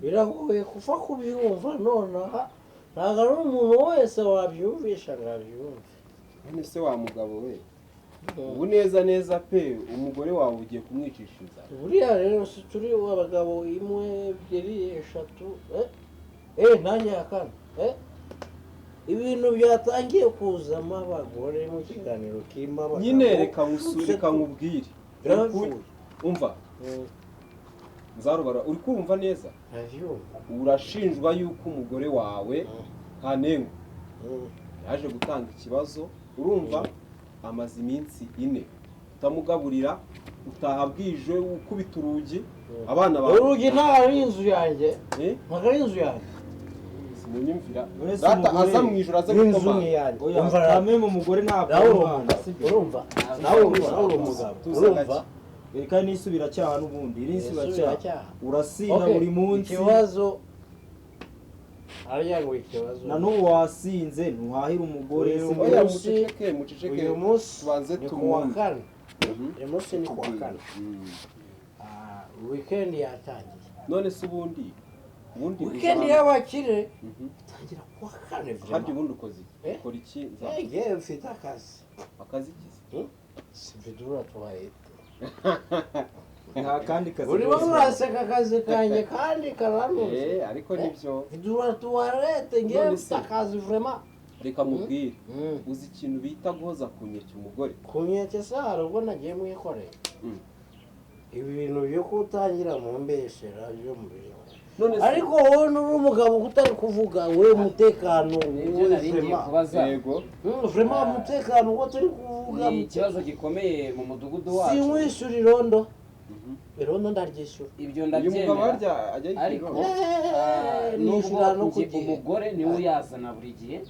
biragoye kuva kubyumva nonaha ntabwo ari umuntu wese wabyumvisha ngo abyumve. none se wa mugabo we ubu neza pe umugore wawe ugiye kumwicisha inzara. buriya rero si turi abagabo 1 2 3 nanjye yakana ibintu byatangiye kuzamo abagore mu kiganiro kimba abagabo nyine reka nkubwire umva nzarubara uri kumva neza urashinjwa yuko umugore wawe Kanengo yaje gutanga ikibazo urumva amaze iminsi 4 utamugaburira utahabwije ukubita urugi abana bawe urugi nta ari inzu yanjye ntabwo ari inzu yanjye simunyumvira data aza mu ijoro aza gukoma umva kame mu mugore ntabwo urumva nawe umugabo urumva reka nisubira cyaha n'ubundi nisubira cyaha urasinda buri munsi ikibazo aryango ikibazo na n'ubu wasinze ntuhahira umugore muceceke uyu munsi tubanze tumuwakane uyu munsi ni kuwakane weekend yatangiye none se ubundi weekend y'abakire itangira kuwakane harya ubundi ukoze ukora iki ngewe mfite akazi kizi sibidura tuwaye nta kandi kazi uri uraseka akazi kanjye kandi karanuze ariko nibyo idura tuwarete ngewe mfite akazi vraiment reka mubwire uzi ikintu bita guhoza kunyeke umugore kunyeke se hari ubwo nagiye mwikoreye ibi bintu byo kutangira mu mbeshera byo mu bintu ariko wowe n'uri umugabo utari kuvuga we umutekano nibyo nari ngiye kubaza yego vraiment umutekano ngo turi kuvuga ni ikibazo gikomeye mu mudugudu wacu sinkwishyura irondo irondo ndaryishyura ibyo ndabyemera ariko nubwo umugore niwe uyazana buri gihe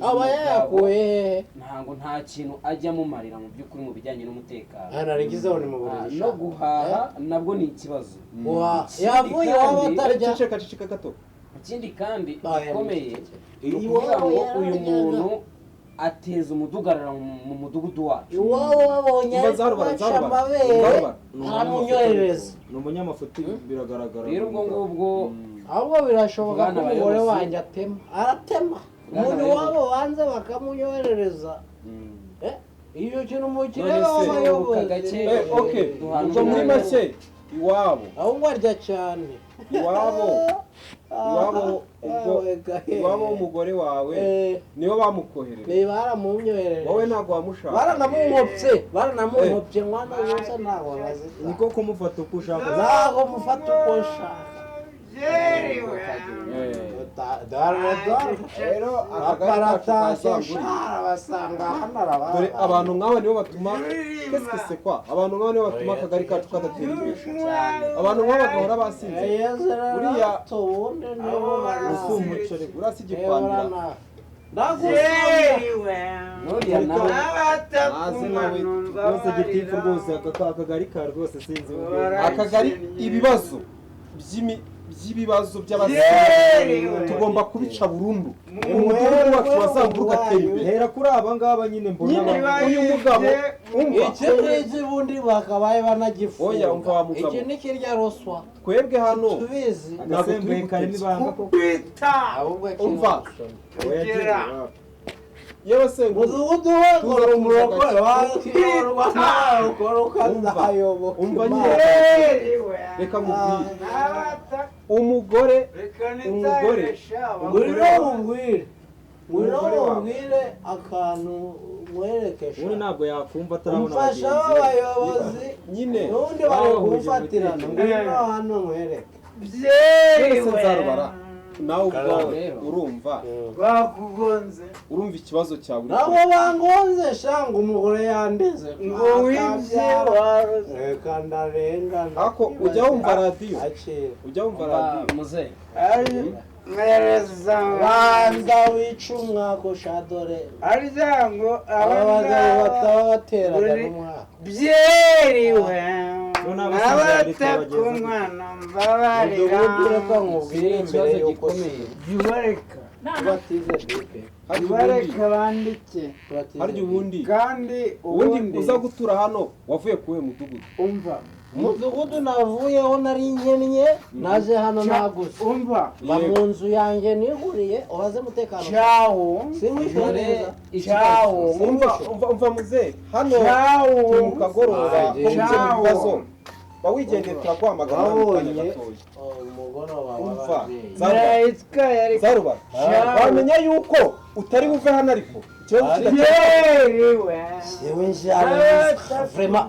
aba yayakuye ntabwo nta kintu ajya amumarira mu by'ukuri mu bijyanye n'umutekano narigizeho ni mu burezi no guhaha nabwo ni ikibazo yavuye iwabo atarya ceceka gato ikindi kandi gikomeye ni ukuvuga ngo uyu muntu ateza umudugarara mu mudugudu wacu iwabo wabonye arifasha amabere aramunyohereza ni umunyamafuti biragaragara rero ubwo ngubwo ahubwo birashoboka ko umugore wanjye aratema umuntu wabo banze bakamunyoherereza iyo kintu umukire w'abayobozi ubwo muri make iwabo ahubwo arya cyane iwabo w'umugore wawe nibo bamukohereje baramunyohereje wowe ntabwo wamushaka baranamunkopye mwana wose ntabwo bazi niko kumufata uko ushaka ntabwo mufata uko ushaka rero dore abantu nk'abo nibo batuma abantu nk'abo nibo batuma akagari kacu kadatera imbere abantu nk'abo bagahora basinze uriya umuceri urasi igikwandira rwose gitifu rwose akagari ka rwose sinzi akagari ibibazo by'ibibazo by'abasore tugomba kubica burundu umudugudu wacu wazambuka ugatera imbere hera kuri aba ngaba nyine mbona uyu mugabo iki bundi bakabaye banagifunga oya umva wa mugabo iki ni kirya roswa twebwe hano tubizi agasembuye karimo ibanga ko umva yewe se umudugudu wakora umurokore wakirwa nawe ukora ukazayoboka umva nyine reka mubwire umugore ngwire akantu mwerekesha ubundi ntabwo yakumva atarabona umfasha w'abayobozi nyine n'ubundi bari kumfatirana ngwino hano mwereke nzarubara nawe ubwawe urumva bakugonze urumva ikibazo cyawe nabo bangonze shanga umugore yandeze ngo wibye waroze reka ndarengana ako ujya wumva radiyo muze mwereza banza wica umwaka ushadore arya ngo abagabo bataba bateraga n'umwaka byeriwe n'abatakumwana mbabarira ko nkubwire imbere y'uko yubareka batize duke yubareka bandike harya ubundi kandi uza gutura hano wavuye kuwe mudugudu umva umudugudu navuyeho nari nkennye naje hano naguze umva ba mu nzu yanjye niguriye ubaze umutekano cyawo simwishyura neza cyawo umva muze hano cyawo turi mu kagoroba ko gukemura Ciao. ibibazo ba wigendeye turaguhamagara Wabonye? gatoya umugoroba umva Zaruba. zaruba Ciao. wamenya yuko utari buve hano ariko ikibazo Ari- kidakemuka Yewe. yewe njyana vrema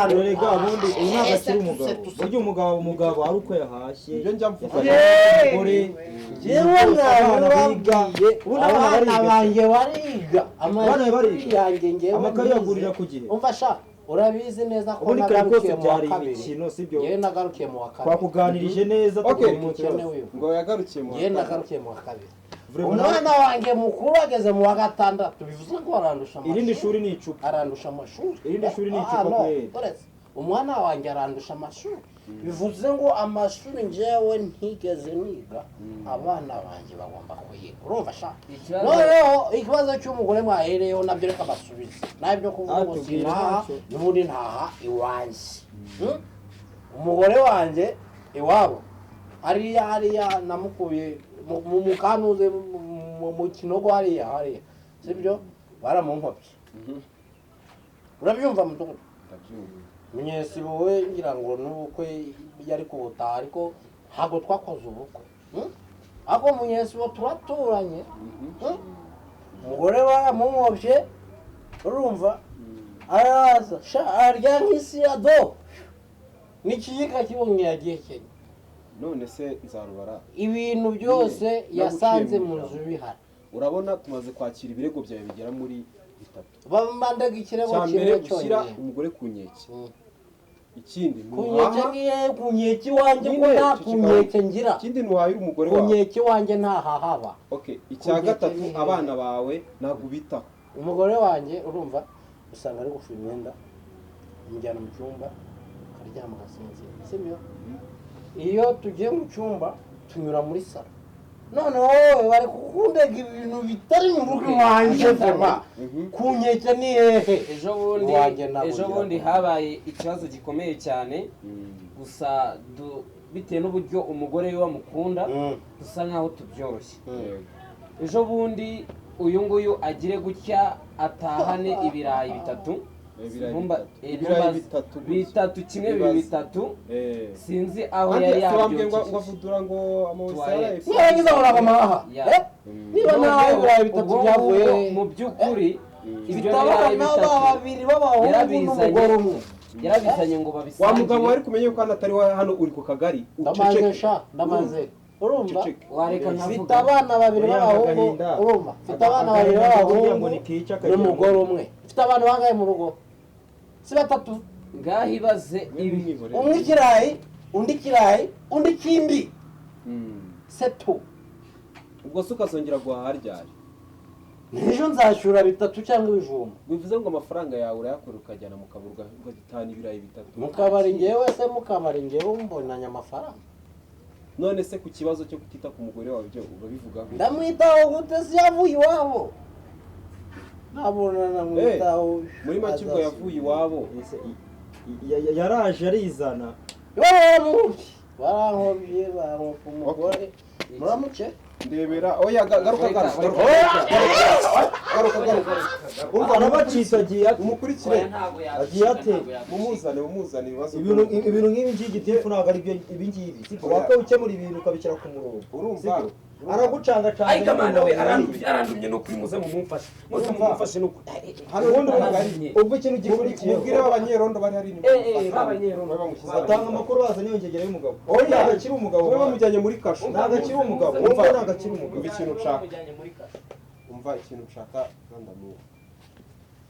dore ga ubundi uyu ntabwo akiri umugabo burya umugabo ari uko yahashye ibyo njya mvuga umugore yewe abana biga ubundi abana banjye bariga Abana bariga. yanjye ngewe amakaye yagurira ku gihe umva sha urabizi neza ko ubundi kare kose nagarukiye mu wa byari kabiri imikino sibyo ngewe nagarukiye mu wa kabiri twakuganirije neza Okay. tukuye mu umukene kibazo wiwe ngo yagarukiye mu ngewe nagarukiye mu wa kabiri Vraiment, umwana wanjye mukuru ageze mu wa gatandatu bivuze ko arandusha amashuri irindi shuri ni icupa arandusha amashuri Irindi shuri ni Ah, icupa no, kweli. uretse umwana wanjye arandusha amashuri bivuze ngo amashuri njyewe ntigeze niga abana banjye bagomba kuyiga urumva sha Ikibazo- noneho ikibazo cy'umugore mwahereyeho nabyo reka basubize nabyo kuvuga ngo Atubwire sinaha ntacyo. n'ubundi ntaha iwanjye umugore wanjye iwabo hariya namukuye mu mukanuze mu kinogo hariya sibyo baramunkopye urabyumva mudugudu Munyesi wowe ngira ngo n'ubukwe yari kubutaha ariko ntabwo twakoze ubukwe ariko Munyesi bo turaturanye umugore baramunkopye urumva araza arya nk'isi ya do n'ikiyika kibonye yagiye Kenya none se nzarubara ibintu byose yasanze mu nzu bihari urabona tumaze kwakira ibirego byawe bigera muri bitatu bamandaga ikirego cya mbere kimwe ushyira cyonyine umugore ku nkeke ikindi kunyeke ntuhaha ngiye kunyeke iwanjye ko Nyine, nta ceceka. kunyeke ngira ikindi ntuhahira umugore wawe kunyeke iwanjye ntahahaba okay icya Kunyeke gatatu ni hehe? abana bawe ntabwo ubitaho umugore wanjye urumva usanga ari gufura imyenda umujyana mu cyumba akaryama agasinzira sibyo iyo tugiye mu cyumba tunyura muri salo none wowe bari kukundega ibintu bitari mu rugo iwanjye vema kunyeke ni hehe ejo bundi Iwanjye ntabwo ejo ngira bundi ngo. habaye ikibazo gikomeye cyane gusa bitewe n'uburyo umugore we amukunda dusa nkaho tubyoroshye ejo bundi uyu nguyu agire gutya atahane ibirayi bitatu bitatu kimwe bibiri bitatu sinzi aho yari wambwiye ngo yabyukije avudura ngo amawesara Tuwaye. niba ngo amaha Ya. niba nawe ibirayi bitatu Ubwo byavuye mu by'ukuri ibyo ifite birayi abana bitatu babiri b'abahungu n'umugore umwe yarabizanye ngo wa mugabo babisangire wari kumenya yuko hano atari hano uri ku kagari ndamaze sha ndamaze urumva Uceceke. wareka mfite nkavuga abana babiri b'abahungu agahinda. urumva mfite abana babiri kugira ngo b'abahungu nikica akagira ngo- n'umugore umwe mfite abana bangahe mu rugo si batatu ngaho ibaze ibi umwe ikirayi undi ikirayi undi ikindi setu ubwo se ukazongera guhaha ryari ejo nzashyura bitatu cyangwa ibijumba bivuze ngo amafaranga yawe urayakora ukajyana mu kabari ugatahana ibirayi bitatu mu kabari ngewe se mu kabari ngewe mbonanye amafaranga none se ku kibazo cyo kutita ku mugore wawe byo urabivugaho ndamwitaho gute se yavuye iwabo ntabona namwitaho muri make ubwo yavuye iwabo Ese yaraje arizana barankobye barankopa umugore muramuke ndebera oya garuka umva arabacitse agiye ate umukurikire agiye ate mumuzane ibibazo ibintu nk'ibi ngibi gitifu ntabwo ari byo ibi ngibi sibyo wakwiye ukemura ibintu ukabishyira ku murongo urumva sibyo aragucangacanga ariko amana we arandumye no kuri muze mumufashe muze mumufashe no hano ubundi mugari ubwo ikintu gikurikiyeho mubwire abanyerondo bari hari abanyerondo batanga amakuru bazanye yongegera y'umugabo oya ntabwo akiri umugabo wowe bamujyanye muri kasho ntabwo akiri umugabo umva ntabwo akiri umugabo umva ikintu nshaka umva ikintu nshaka randamura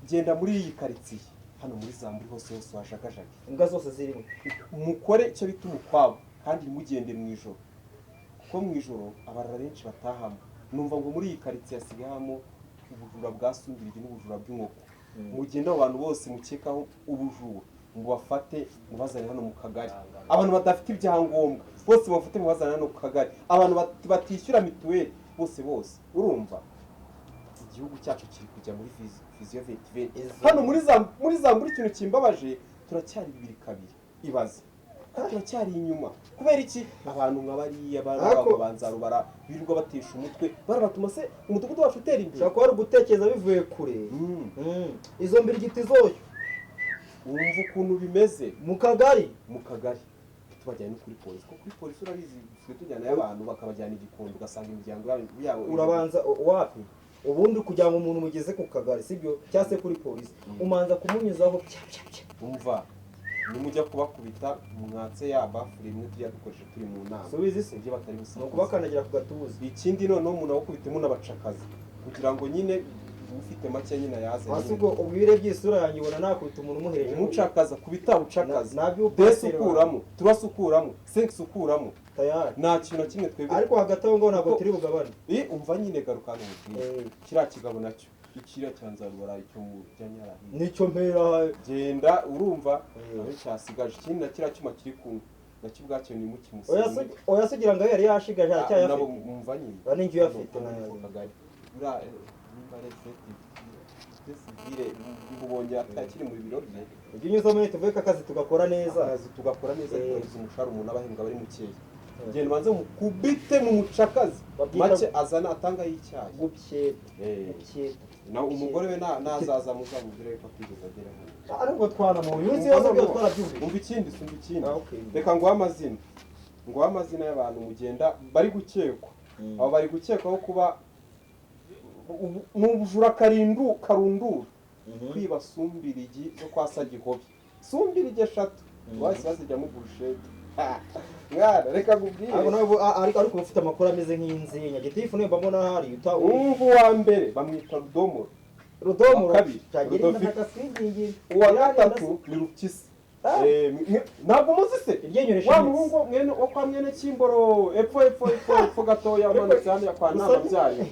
genda muri iyi karitsiye hano muri zamburi hose washakashaka imbwa zose zirimo mukore icyo bita umukwabo kandi mugende mu ijoro kuko mu ijoro abarara benshi batahamo numva ngo muri iyi karitsiye hasigayemo ubujura bwa sumbirigi n'ubujura bw'inkoko mugende abo bantu bose mukekaho ubujura mubafate mubazane hano mu kagari abantu badafite ibyangombwa bose mubafate mubazane hano ku kagari abantu batishyura mituweli bose urumva igihugu cyacu kiri kujya muri viziyo vetiveti hano muri zamburi ikintu kimbabaje turacyari bibiri kabiri ibaze turacyari inyuma kubera iki abantu nka bariya barabanza rubara birirwa batesha umutwe barabatuma se umudugudu wacu utera imbere ushobora kuba ari ugutekereza bivuye kure izo mbirigiti zoyo wumva ukuntu bimeze mu kagari tubajyana no kuri polisi kuko kuri polisi urabizi twe tujyanayo abantu bakabajyana igikondo ugasanga imiryango yabo urabanza wapi ubundi kugira ngo umuntu mugeze ku kagari sibyo cyangwa se kuri polisi umanza kumunyuzaho umva nimujya kubakubita mwatse ya bafure imwe tujya dukoresha turi mu nama subizi se ibyo batari busa no kubakandagira ku gatuza ikindi noneho umuntu awukubitemo n'abacakazi kugira ngo nyine ufite make nyine yaze hasi ubwo ubwire by'isura yanjye ubona nakubita umuntu umuhereje umucakaza kubita ucakaza desi ukuramo turasi ukuramo senkisi ukuramo tayari nta kintu na kimwe twebwe ariko hagati aho ngo ntabwo turi bugabane umva nyine garuka n'ubwire kiriya kigabo nacyo ikiriya cyanzarubara icyo mu byanyarahiye nicyo mpera genda urumva nawe cyasigaje ikindi na kiriya cyuma kiri kumwe nacyo ubwacyo ni mu kimusinzi oya sugira ngo yari yashigaje aracyayafite nabo umva nyine ba ninjye uyafite nayo kagari ura nimba reflective desivire ubonye atakiri mu biro bye ujye unyuza muri tuvuye akazi tugakora neza tugakora neza tukagize umushahara umuntu abahembwa bari mukeya genda banze mukubite mu mucakazi make azana atanga y'icyayi gupyeta nawe umugore we nazaza muzamubwira yuko atigeze agera hano ariko twanamuye uzi ibibazo byo twarabyumvise umva ikindi reka nguhe amazina y'abantu mugenda bari gukekwa abo bari gukekwaho kuba mu bujura karundura kwiba sumbirigi zo kwa Sagihobi sumbirigi 3 bose bazijyamo burushete mwana reka gubwire ariko ufite amakuru ameze nk'inzinya gitifu niyo mbona hari umvu wa mbere bamwita Rudomoro kabiri uwa gatatu ni Rupyisi ntabwo muzi se wa muhungu mwene wo kwa mwene Kimboro epfo gatoya umanutse hano kwa nama byayo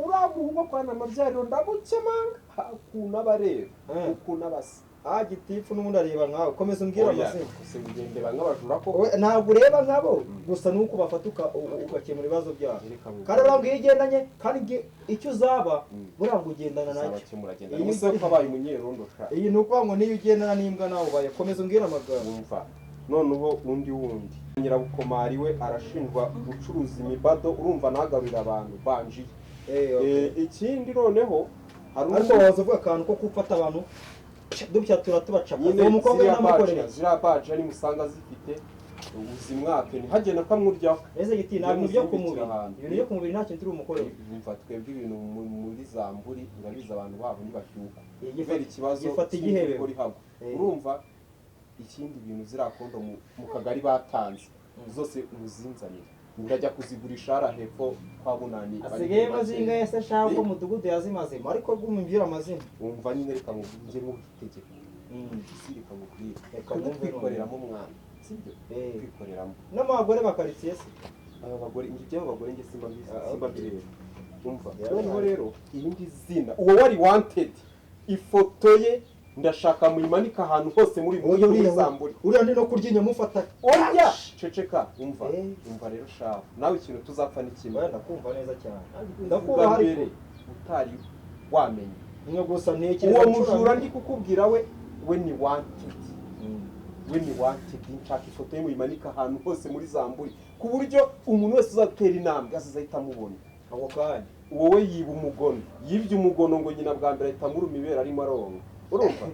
uramuhungu kwa nama byayo ndagukemanga ukuntu abareba ukuntu abasa gitifu n'ubundi areba nkawe komeza umbwira amazina se ugendera nk'abajura ko ntabwo ureba nkabo gusa nuko bafata ugakemura ibibazo byabo kandi urambwiye igendanye kandi icyo uzaba buranga ugendana nacyo iyi ni ko abaye umunyerondo iyi ni ukuvuga ngo niyo ugendana n'imbwa nawe ubaye komeza umbwira amagambo wumva noneho wundi nyirabukomari we arashinjwa gucuruza imibado urumva nagarurira abantu banjiye ikindi noneho ariko waza uvuga akantu ko gufata abantu dupya turatubacapaza uwo mukobwa n'amukorera ziriya baje ari musanga zifite ubuzimwake ntihagenda kamuryaho ese giti ntabwo byo kumubiri ibintu byo kumubiri nta kintu turi umukorera umva twebwe ibintu muri zamburi urabiza abantu babo ntibashyuka kubera ikibazo gifata igihebe urumva ikindi bintu zirakondo mu kagari batanze zose muzinzanira ndajya kuzigurisha ara hepfo kwa bunani asigaye mazinga yese shaka ko mudugudu yazimazima ariko gumumvira amazina umva nyine reka nje mu itegeko sirika mubwira reka mwikoreramo mwana sibyo kwikoreramo n'abagore bakaritsiye se abagore ingi by'abagore nge simba bireba umva noneho rero iyindi zina uwo wari wanted ifoto ye ndashaka muyimanika ahantu hose muri Zamburi uriya ndi no kurya inyamufata oya ceceka umva rero shaho nawe ikintu tuzapfa n'ikimwe ndakumva neza cyane ndakuba hari utari wamenye niyo gusa ntekereza uwo mujura ndi kukubwira we ni wanted nshaka ifoto ye muyimanika ahantu hose muri Zamburi ku buryo umuntu wese uzatera intambwe azahita amubona ako kanya wowe yiba umugono yibye umugono ngo nyina bwa mbere ahita amuruma ibera arimo aronga urumva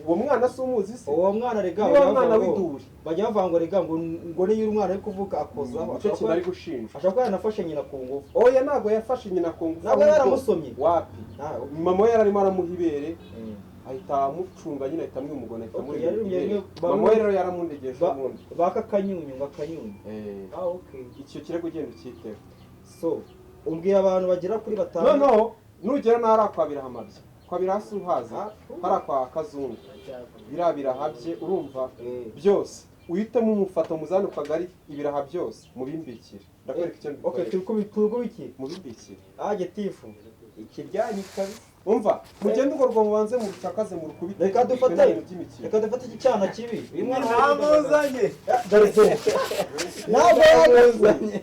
uwo mwana si umuzi se uwo mwana rega uwo mwana w'iduri bajya bavanga rega ngo niyo umwana ari kuvuga akozaho icyo kintu ari gushinja ashaka ko yanafashe nyina ku ngufu oya ntabwo yafashe nyina ku ngufu ntabwo yaramusomye wapi mama we yararimo aramuha ibere ahita amucunga nyine ahita amwe umugona ahita amuri mama we rero yaramundegeje ubundi baka kanyunyu ngakanyunyu icyo kirego ugenda ucyiteho so umbwiye abantu bagera kuri 5 noneho nugera n'arakwabira hamabye kwabira hasi uhaza hari kwa kazungu birahabye urumva byose uhitamo umufata muzane kagari ibiraha byose mubimbikire ndakwereka icyo okay turi iki mubimbikire gitifu ikiryanyi kabisa umva mugende ugorwa mubanze mu butakaze mu rukubite reka dufate iki cyana kibi uyu mwana namuzanye ntabwo yamuzanye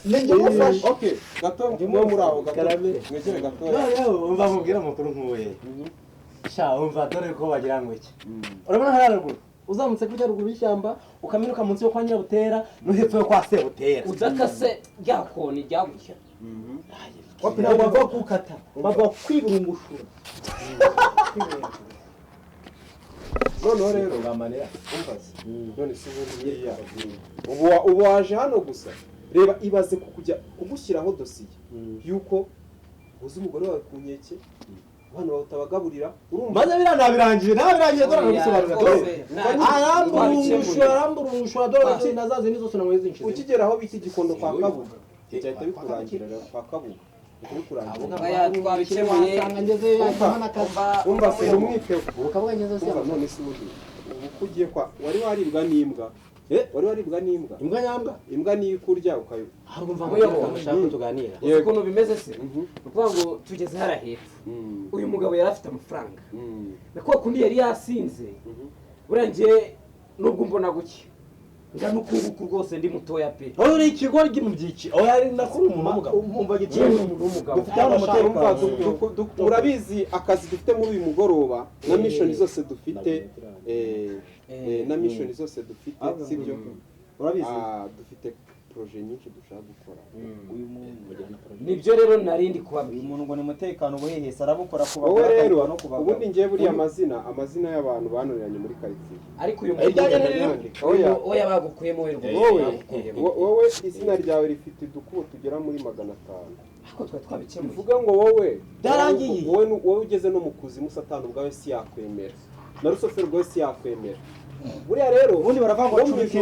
ninjye mufashe okay gato mwo muri aho gato mwegere gato umva mubwira amakuru nk'uwe sha umva dore ko bagira ngo iki urabona hariya ruguru uzamutse kujya ruguru y'ishyamba ukaminuka munsi yo kwa Nyabutera no hepfo yo kwa Sebutera udakase rya koni ryagutya wapina bava gukata bava kwiburungushura noneho rero bamanira umbaze none se ubu ubu waje hano gusa reba ibaze kugushyiraho dosiye yuko uzi umugore wawe ku nkeke hano bawutabagaburira urumva maze nabirangiye dore gusobanura aramburushwa dore nazazi nizo sona mwezi nshize ukigera aho bita igikondo kwa Kabuga cyahita bikurangira kwa Kabuga twabikemuye umva se umwiteho ukavuga ngeze se none se ubu kugiye kwa wari waribwa n'imbwa wari waribwa n'imbwa imbwa nyambwa imbwa niyo kurya ukayo ahubwo mva ngo tuganira ukuntu bimeze se ukuvuga ngo tugeze hara hepfo uyu mugabo yari afite amafaranga nako kundi yari yasinze burangiye nubwo mbona guke ngana ukunguku rwose ndi mutoya pe aho uri ikigo mu byiki aho yari nakuru umugabo umva giciro dufite hano umutekano urabizi akazi dufite muri uyu mugoroba na mission zose dufite na mission zose dufite sibyo urabizi dufite projet nyinshi dushaka gukora uyu muntu nibyo rero narindi kubabwira uyu muntu ngo ni umutekano ubuhehese arabukora wowe rero ubundi ngiye buriya amazina y'abantu banoniranye muri quartier ariko uyu oya bagukuyemo wowe izina ryawe rifite udukubo tugera muri 500 ariko twa twabikemuye bivuga ngo wowe byarangiye wowe ugeze no mu kuzimu satani ubwawe si yakwemera na rusofero rwawe si yakwemera buriya rero ubundi baravuga ngo curika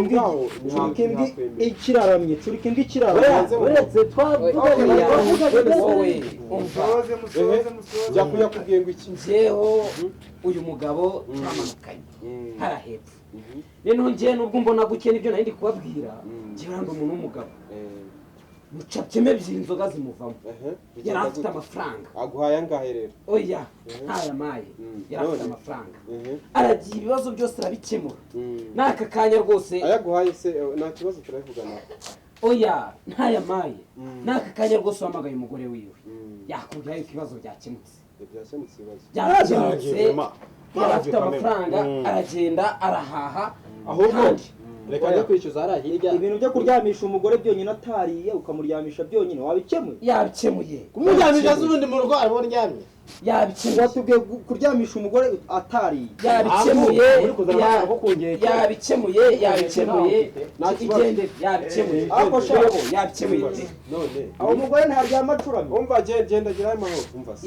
ikiraramye curika ikiraramye uretse byakuya kubwiye ngo iki njyeho uyu mugabo twamanukanye hara hepfo rero njye nubwo mbona guke nibyo nari ndi kubabwira njyewe ndi umuntu w'umugabo mucabyeme ebyiri inzoga zimuvamo yari afite amafaranga aguhaye angahe rero oya ntayamaye yari afite amafaranga aragira ibibazo byose arabikemura n'aka kanya rwose ayaguhaye se nta kibazo turabivugana oya ntayamaye n'aka kanya rwose uhamagaye umugore wiwe yakubwira yuko ibibazo byakemutse byakemutse ibibazo byakemutse yari afite amafaranga aragenda arahaha ahubwo reka njye kwishyuza hariya hirya ibintu byo kuryamisha umugore byonyine atariye ukamuryamisha byonyine wabikemuye yabikemuye kumuryamisha z'ubundi mu rugo arimo ndyamye yabikemuye watubwiye kuryamisha umugore atariye yabikemuye yabikemuye igende yabikemuye ariko shabo yabikemuye none aho umugore ntaryama acuramye umva genda gira amahoro umva se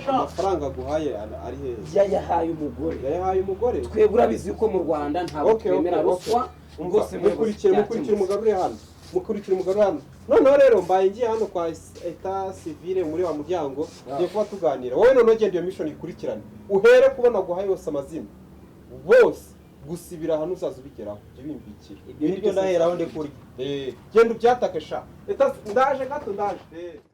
amafaranga aguhaye ari he yayahaye umugore yayahaye umugore twebwe urabizi yuko mu Rwanda ntabwo twemera ruswa rwose mukurikire umugarure hano noneho rero mbaye ngiye hano kwa eta civile muri wa muryango ngiye kuba tuganira wowe noneho genda iyo mission ikurikirane uhere kubona guhaye yose amazina bose gusibira hano uzaza ubigeraho jye bimbikira ibyo nibyo ndaheraho ndi kurya genda ubyatake sha eta ndaje gato ndaje